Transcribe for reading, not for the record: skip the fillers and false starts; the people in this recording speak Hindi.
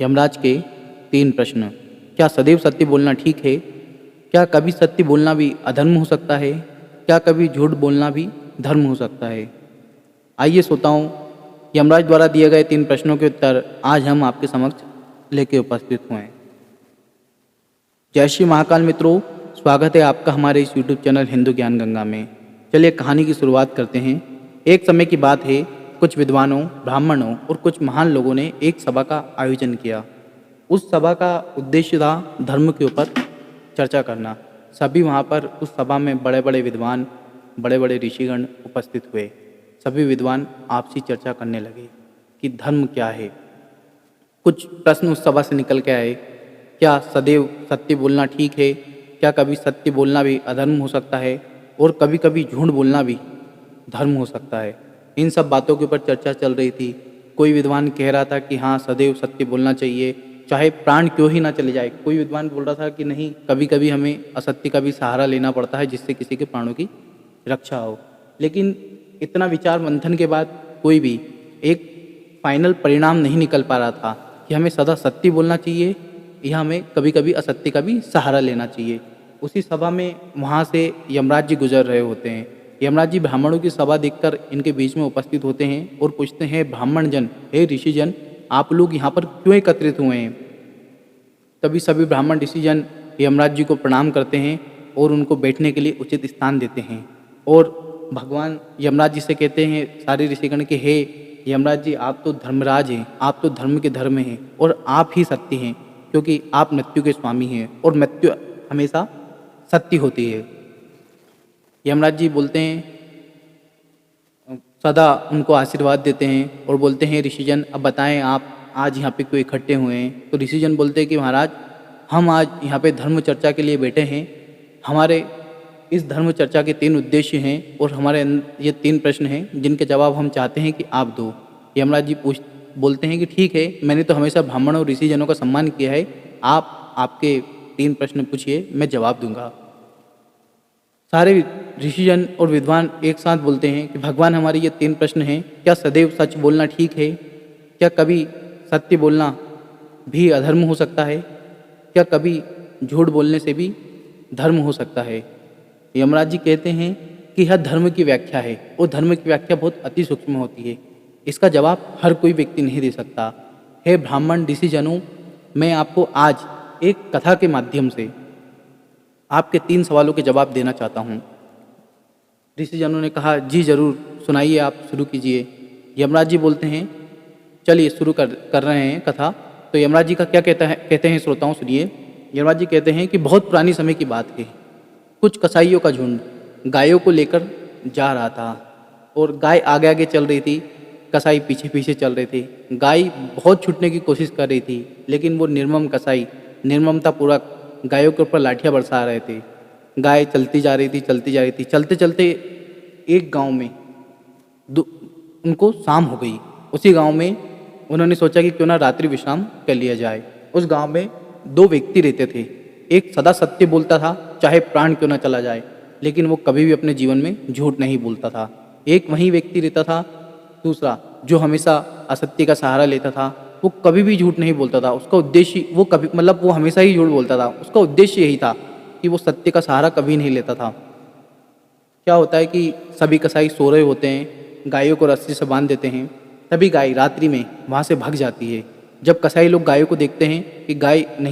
यमराज के 3 प्रश्न। क्या सदैव सत्य बोलना ठीक है? क्या कभी सत्य बोलना भी अधर्म हो सकता है? क्या कभी झूठ बोलना भी धर्म हो सकता है? आइए श्रोताओं, यमराज द्वारा दिए गए 3 प्रश्नों के उत्तर आज हम आपके समक्ष लेके उपस्थित हुए हैं। जय श्री महाकाल मित्रों, स्वागत है आपका हमारे इस यूट्यूब चैनल हिंदू ज्ञान गंगा में। चलिए कहानी की शुरुआत करते हैं। एक समय की बात है, कुछ विद्वानों, ब्राह्मणों और कुछ महान लोगों ने एक सभा का आयोजन किया। उस सभा का उद्देश्य था धर्म के ऊपर चर्चा करना। सभी वहाँ पर उस सभा में बड़े बड़े विद्वान, बड़े बड़े ऋषिगण उपस्थित हुए। सभी विद्वान आपसी चर्चा करने लगे कि धर्म क्या है। कुछ प्रश्न उस सभा से निकल के आए। क्या सदैव सत्य बोलना ठीक है? क्या कभी सत्य बोलना भी अधर्म हो सकता है? और कभी कभी झूठ बोलना भी धर्म हो सकता है। इन सब बातों के ऊपर चर्चा चल रही थी। कोई विद्वान कह रहा था कि हाँ, सदैव सत्य बोलना चाहिए, चाहे प्राण क्यों ही ना चले जाए। कोई विद्वान बोल रहा था कि नहीं, कभी कभी हमें असत्य का भी सहारा लेना पड़ता है जिससे किसी के प्राणों की रक्षा हो। लेकिन इतना विचार मंथन के बाद कोई भी एक फाइनल परिणाम नहीं निकल पा रहा था कि हमें सदा सत्य बोलना चाहिए या हमें कभी कभी असत्य का भी सहारा लेना चाहिए। उसी सभा में वहाँ से यमराज जी गुजर रहे होते हैं। यमराज जी ब्राह्मणों की सभा देखकर इनके बीच में उपस्थित होते हैं और पूछते हैं, ब्राह्मण जन, हे ऋषिजन, आप लोग यहाँ पर क्यों एकत्रित हुए हैं? तभी सभी ब्राह्मण ऋषिजन यमराज जी को प्रणाम करते हैं और उनको बैठने के लिए उचित स्थान देते हैं। और भगवान यमराज जी से कहते हैं सारे ऋषिगण के, हे यमराज जी, आप तो धर्मराज हैं, आप तो धर्म के धर्म हैं और आप ही सत्य हैं, क्योंकि आप मृत्यु के स्वामी हैं और मृत्यु हमेशा सत्य होती है। यमराज जी बोलते हैं, सदा उनको आशीर्वाद देते हैं और बोलते हैं, ऋषिजन अब बताएं आप आज यहाँ पे क्यों इकट्ठे हुए हैं? तो ऋषिजन बोलते हैं कि महाराज, हम आज यहाँ पे धर्म चर्चा के लिए बैठे हैं। हमारे इस धर्म चर्चा के 3 उद्देश्य हैं और हमारे ये 3 प्रश्न हैं जिनके जवाब हम चाहते हैं कि आप दो। यमराज जी बोलते हैं कि ठीक है, मैंने तो हमेशा ब्राह्मणों और ऋषिजनों का सम्मान किया है, आप आपके 3 प्रश्न पूछिए, मैं जवाब दूंगा। सारे ऋषिजन और विद्वान एक साथ बोलते हैं कि भगवान, हमारे ये 3 प्रश्न हैं। क्या सदैव सच बोलना ठीक है? क्या कभी सत्य बोलना भी अधर्म हो सकता है? क्या कभी झूठ बोलने से भी धर्म हो सकता है? यमराज जी कहते हैं कि यह धर्म की व्याख्या है और धर्म की व्याख्या बहुत अति सूक्ष्म होती है। इसका जवाब हर कोई व्यक्ति नहीं दे सकता। हे ब्राह्मण ऋषिजनों, मैं आपको आज एक कथा के माध्यम से आपके 3 सवालों के जवाब देना चाहता हूँ। ऋषिजनों ने कहा, जी जरूर, सुनाइए, आप शुरू कीजिए। यमराज जी बोलते हैं, चलिए शुरू कर रहे हैं कथा। तो यमराज जी का क्या कहते हैं श्रोताओं, सुनिए। यमराज जी कहते हैं कि बहुत पुरानी समय की बात है। कुछ कसाईयों का झुंड गायों को लेकर जा रहा था और गाय आगे आगे चल रही थी, कसाई पीछे पीछे चल रहे थे। गाय बहुत छूटने की कोशिश कर रही थी, लेकिन वो निर्मम कसाई निर्ममतापूर्वक गायों के ऊपर लाठियाँ बरसा रहे थे। गाय चलती जा रही थी, चलती जा रही थी। चलते चलते एक गांव में उनको शाम हो गई। उसी गांव में उन्होंने सोचा कि क्यों ना रात्रि विश्राम कर लिया जाए। उस गांव में 2 व्यक्ति रहते थे। एक सदा सत्य बोलता था, चाहे प्राण क्यों ना चला जाए, लेकिन वो कभी भी अपने जीवन में झूठ नहीं बोलता था। एक वही व्यक्ति रहता था दूसरा, जो हमेशा असत्य का सहारा लेता था। वो कभी भी झूठ नहीं बोलता था। उसका उद्देश्य वो हमेशा ही झूठ बोलता था। उसका उद्देश्य यही था कि वो सत्य का सहारा कभी नहीं लेता था। क्या होता है कि सभी कसाई सो रहे होते हैं, गायों को रस्सी से बांध देते हैं। तभी गाय रात्रि में वहाँ से भाग जाती है। जब कसाई लोग गायों को देखते हैं कि गाय नहीं